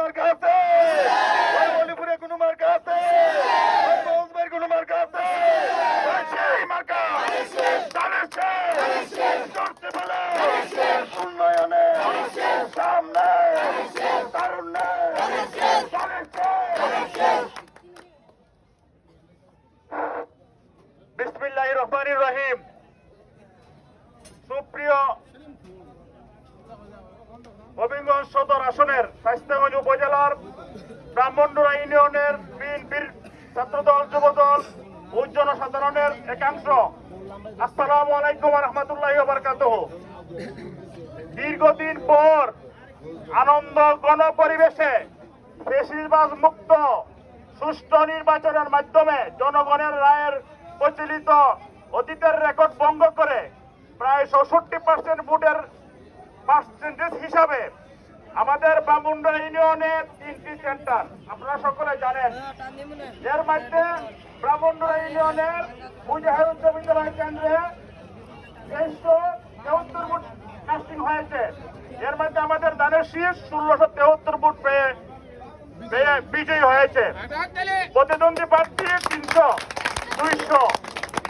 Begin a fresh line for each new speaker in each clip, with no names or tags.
মার্কা আছে? অলিপুরে কোনো মার্কা আছে? মৌজবাইয়ের কোনো মার্কা আছে? সেই মার্কা করতে বলে উন্নয়নে সামনে তারুণ্যে বিসমিল্লাহির রহমানির রহিম। সুপ্রিয় হবিগঞ্জ সদর আসনের স্বাস্থ্যগঞ্জ উপজেলার ব্রাহ্মণডোরা ইউনিয়নের বিএনপির ছাত্রদল যুবদল ও জনসাধারণের একাংশ, আসসালামু আলাইকুম ওয়া রাহমাতুল্লাহি ওয়া বারাকাতুহু। দীর্ঘদিন পর আনন্দ গণপরিবেশে ফ্যাসিবাদ মুক্ত সুষ্ঠু নির্বাচনের মাধ্যমে জনগণের রায়ের প্রচলিত অতীতের রেকর্ড ভঙ্গ করে প্রায় 66% ভোটের পার্সেন্টেজ হিসাবে আমাদের ব্রাহ্মণডোরা ইউনিয়নে 3টি সেন্টার আপনারা সকলে জানেন। এর মধ্যে ব্রাহ্মণডোরা ইউনিয়নের মুজাহিদ বিদ্যালয় কেন্দ্রে 2373 ভোট কাস্টিং হয়েছে। এর মধ্যে আমাদের দানের শীষ 1673 ভোট পেয়ে বিজয়ী হয়েছে। প্রতিদ্বন্দ্বী প্রার্থী 300, 200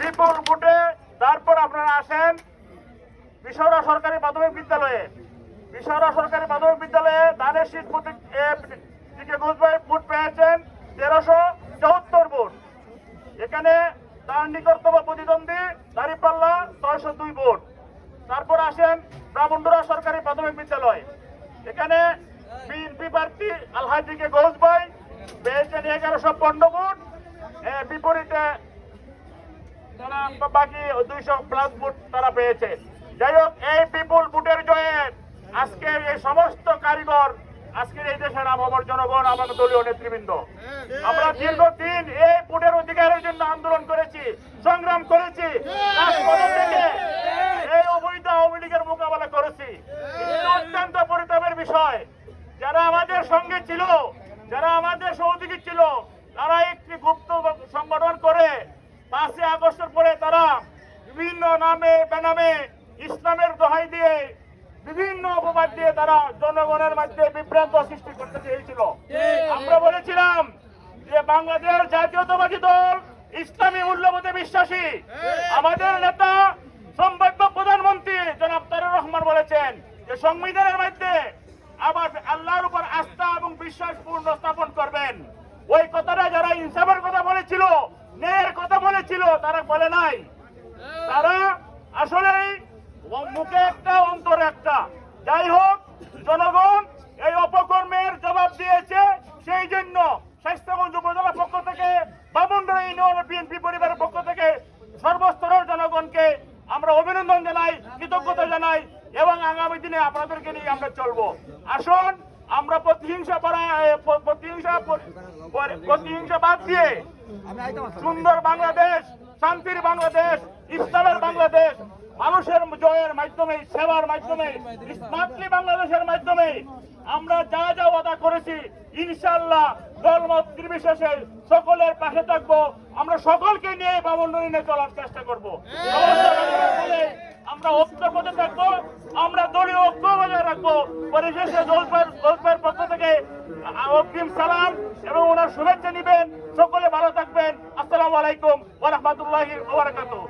বিপুল ভোটে। তারপর আপনারা আসেন বিশারা সরকারি প্রাথমিক বিদ্যালয়ে। বিশারা সরকারি প্রাথমিক বিদ্যালয়ে দানের শীষ ভোট পেয়েছেন 1374 ভোট। এখানে তার নিকটতম প্রতিদ্বন্দ্বী দাঁড়িপাল্লা 602 ভোট। তারপর আসেন ব্রাহ্মণডোরা সরকারি প্রাথমিক বিদ্যালয়। এখানে বিএনপি প্রার্থী আলহাজি কে ঘোষ ভাই পেয়েছেন 1150 ভোট। বিপরীতে বাকি 200+ ভোট তারা পেয়েছে। যাই হোক, এই বিপুল ভোটের জয়ে আজকের এই সমস্ত কারিগর, আজকের এই দেশের আবহাওয়ার জনগণ, আমাদের দলীয় নেতৃবৃন্দ, আমরা দীর্ঘদিন এই ভোটের অধিকারের জন্য আন্দোলন করেছি, সংগ্রাম করেছি, এই অবৈধ আওয়ামী লীগের মোকাবেলা করেছি। অত্যন্ত পরিতাপের বিষয়, যারা আমাদের সঙ্গে ছিল, যারা আমাদের সহযোগী ছিল, তারা একটি গুপ্ত সংগঠন করে 5 আগস্টের পরে তারা বিভিন্ন নামে বেনামে ইসলামের দোহাই দিয়ে বিভিন্ন অপবাদ দিয়ে তারা জনগণের মধ্যে বিভ্রান্ত সৃষ্টি করতে চেয়েছিল। আমরা বলেছিলাম যে বাংলাদেশ জাতীয়তাবাদী দল ইসলামী মূল্যবোধে বিশ্বাসী। আমাদের নেতা সম্ভাব্য প্রধানমন্ত্রী জনাব তারেক রহমান বলেছেন যে সংবিধানের মধ্যে আবার আল্লাহর উপর আস্থা এবং বিশ্বাস পূর্ণ স্থাপন করবেন। ওই কথাটা যারা ইনসাফের কথা বলেছিল, ন্যায়ের কথা বলেছিল, তারা বলে নাই। তারা আসলেই মুখে একটা অন্তরে একটা। যাই হোক, জনগণ এই অপকর্মের জবাব দিয়েছে। সেই জন্য স্বাস্থ্যগঞ্জ উপজেলার পক্ষ থেকে, ব্রাহ্মণডোরা ইউনিয়ন বিএনপি পরিবারের পক্ষ থেকে সর্বস্তরের জনগণকে আমরা অভিনন্দন জানাই, কৃতজ্ঞতা জানাই এবং আগামী দিনে আপনাদেরকে নিয়ে আমরা চলবো। আসুন আমরা প্রতিহিংসা বাদ দিয়ে সুন্দর বাংলাদেশ, শান্তির বাংলাদেশ, ইসলামের বাংলাদেশ, মানুষের জয়ের মাধ্যমে, সেবার মাধ্যমে, স্মার্টলি বাংলাদেশের মাধ্যমে আমরা যা যা ওয়াদা করেছি ইনশাআল্লাহ দলমত নির্বিশেষে সকলের পাশে থাকবো। আমরা সকলকে নিয়ে ব্রাহ্মণডোরা নিয়ে চলার চেষ্টা করবো। আমরা ঐক্যের পথে থাকবো, আমরা দলীয় ঐক্য বজায় রাখবো। পরিশেষে জলপাইয়ের পক্ষ থেকে অগ্রিম সালাম এবং ওনার শুভেচ্ছা নিবেন। সকলে ভালো থাকবেন। আসসালামু আলাইকুম ওয়া রাহমাতুল্লাহি ওয়া বারাকাতুহু।